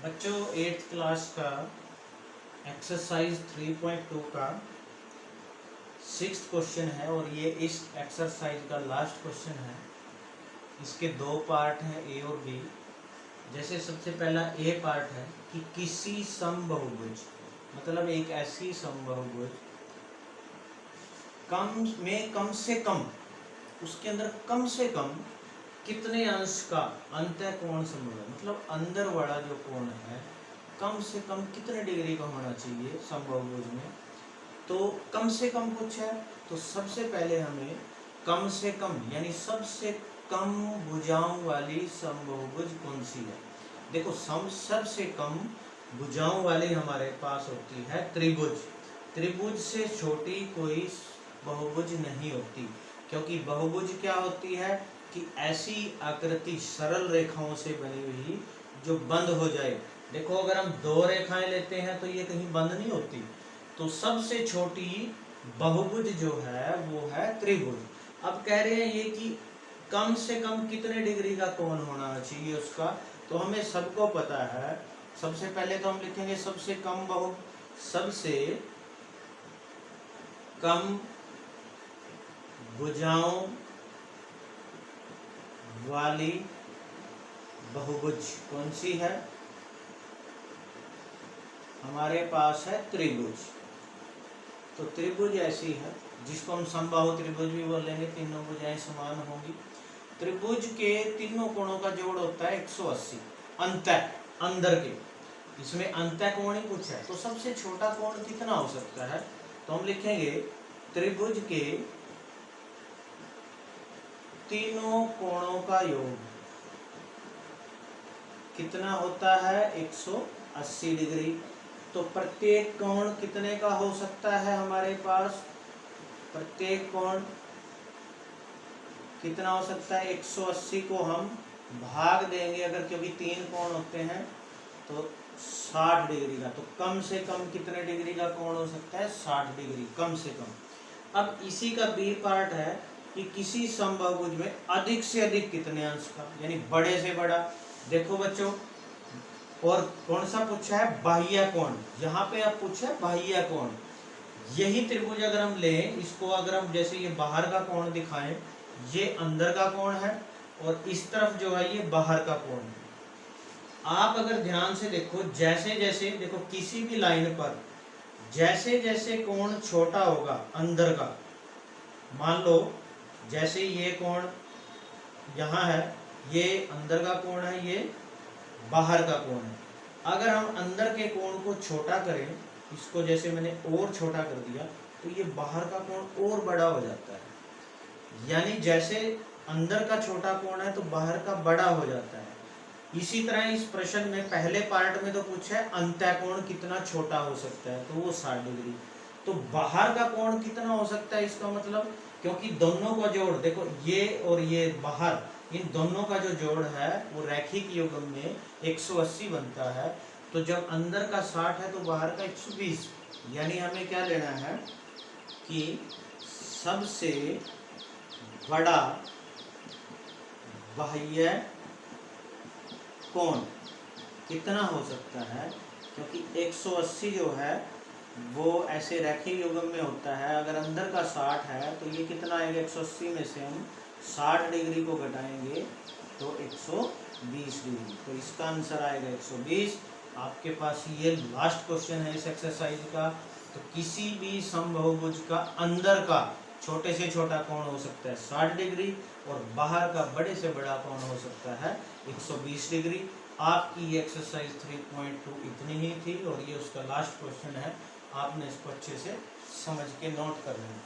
बच्चों 8th class का exercise 3.2 का 6th क्वेश्चन है और ये इस एक्सरसाइज का लास्ट क्वेश्चन है। इसके दो पार्ट हैं, ए और बी। जैसे सबसे पहला ए पार्ट है कि किसी समबहुभुज, मतलब एक ऐसी समबहुभुज कम से कम, उसके अंदर कम से कम कितने अंश का अंतः कोण संभव है, मतलब अंदर वाला जो कोण है कम से कम कितने डिग्री का होना चाहिए समबहुभुज में। तो कम से कम कुछ है, तो सबसे पहले हमें कम से कम यानी सबसे कम भुजाओं वाली समबहुभुज कौन सी है। देखो सबसे कम भुजाओं वाली हमारे पास होती है त्रिभुज। त्रिभुज से छोटी कोई बहुभुज नहीं होती, क्योंकि बहुभुज क्या होती है कि ऐसी आकृति सरल रेखाओं से बनी हुई जो बंद हो जाए। देखो अगर हम दो रेखाएं लेते हैं तो ये कहीं बंद नहीं होती। तो सबसे छोटी बहुभुज जो है वो है त्रिभुज। अब कह रहे हैं ये कि कम से कम कितने डिग्री का कोण होना चाहिए उसका, तो हमें सबको पता है। सबसे पहले तो हम लिखेंगे सबसे कम भुजाओं वाली बहुभुज कौन सी है, हमारे पास है त्रिभुज। तो त्रिभुज ऐसी है जिसको हम समबाहु त्रिभुज भी बोलेंगे, तीनों भुजाएं समान होंगी। त्रिभुज के तीनों कोणों का जोड़ होता है 180 अंदर के। इसमें अंतः कोण ही कुछ है, तो सबसे छोटा कोण कितना हो सकता है, तो हम लिखेंगे त्रिभुज के तीनों कोणों का योग कितना होता है 180 डिग्री। तो प्रत्येक कोण कितने का हो सकता है हमारे पास, प्रत्येक कोण कितना हो सकता है 180 को हम भाग देंगे अगर, क्योंकि तीन कोण होते हैं तो 60 डिग्री का। तो कम से कम कितने डिग्री का कोण हो सकता है 60 डिग्री कम से कम। अब इसी का बी पार्ट है कि किसी समबहुभुज में अधिक से अधिक कितने अंश का, यानी बड़े से बड़ा। देखो बच्चों, और कौन सा पूछा है, बाह्य कोण। यहाँ पे आप पूछा है बाह्य कोण। यही त्रिभुज अगर हम लें, इसको अगर हम जैसे ये बाहर का कोण दिखाएं, ये अंदर का कोण है और इस तरफ जो है ये बाहर का कोण है। आप अगर ध्यान से देखो, जैसे जैसे देखो किसी भी लाइन पर जैसे जैसे कोण छोटा होगा अंदर का, मान लो जैसे ये कोण यहाँ है, ये अंदर का कोण है, ये बाहर का कोण है। अगर हम अंदर के कोण को छोटा करें, इसको जैसे मैंने और छोटा कर दिया, तो ये बाहर का कोण और बड़ा हो जाता है। यानी जैसे अंदर का छोटा कोण है तो बाहर का बड़ा हो जाता है। इसी तरह इस प्रश्न में पहले पार्ट में तो पूछा है अंतः कोण कितना छोटा हो सकता है, तो वो 60 डिग्री। तो बाहर का कोण कितना हो सकता है, इसका मतलब क्योंकि दोनों का जोड़ देखो, ये और ये बाहर, इन दोनों का जो जोड़ है वो रैखिक युग्म में 180 बनता है। तो जब अंदर का 60 है तो बाहर का 120। यानी हमें क्या लेना है कि सबसे बड़ा बाह्य कोण कितना हो सकता है, क्योंकि 180 जो है वो ऐसे रैखिक युग्म में होता है। अगर अंदर का 60 है तो ये कितना आएगा, 180 में से हम 60 डिग्री को घटाएंगे तो 120 डिग्री। तो इसका आंसर आएगा 120। आपके पास ये लास्ट क्वेश्चन है इस एक्सरसाइज का। तो किसी भी समबहुभुज का अंदर का छोटे से छोटा कोण हो सकता है 60 डिग्री और बाहर का बड़े से बड़ा कोण हो सकता है 120 डिग्री। आपकी ये एक्सरसाइज 3.2 इतनी ही थी और ये उसका लास्ट क्वेश्चन है। आपने इसको अच्छे से समझ के नोट कर लेना।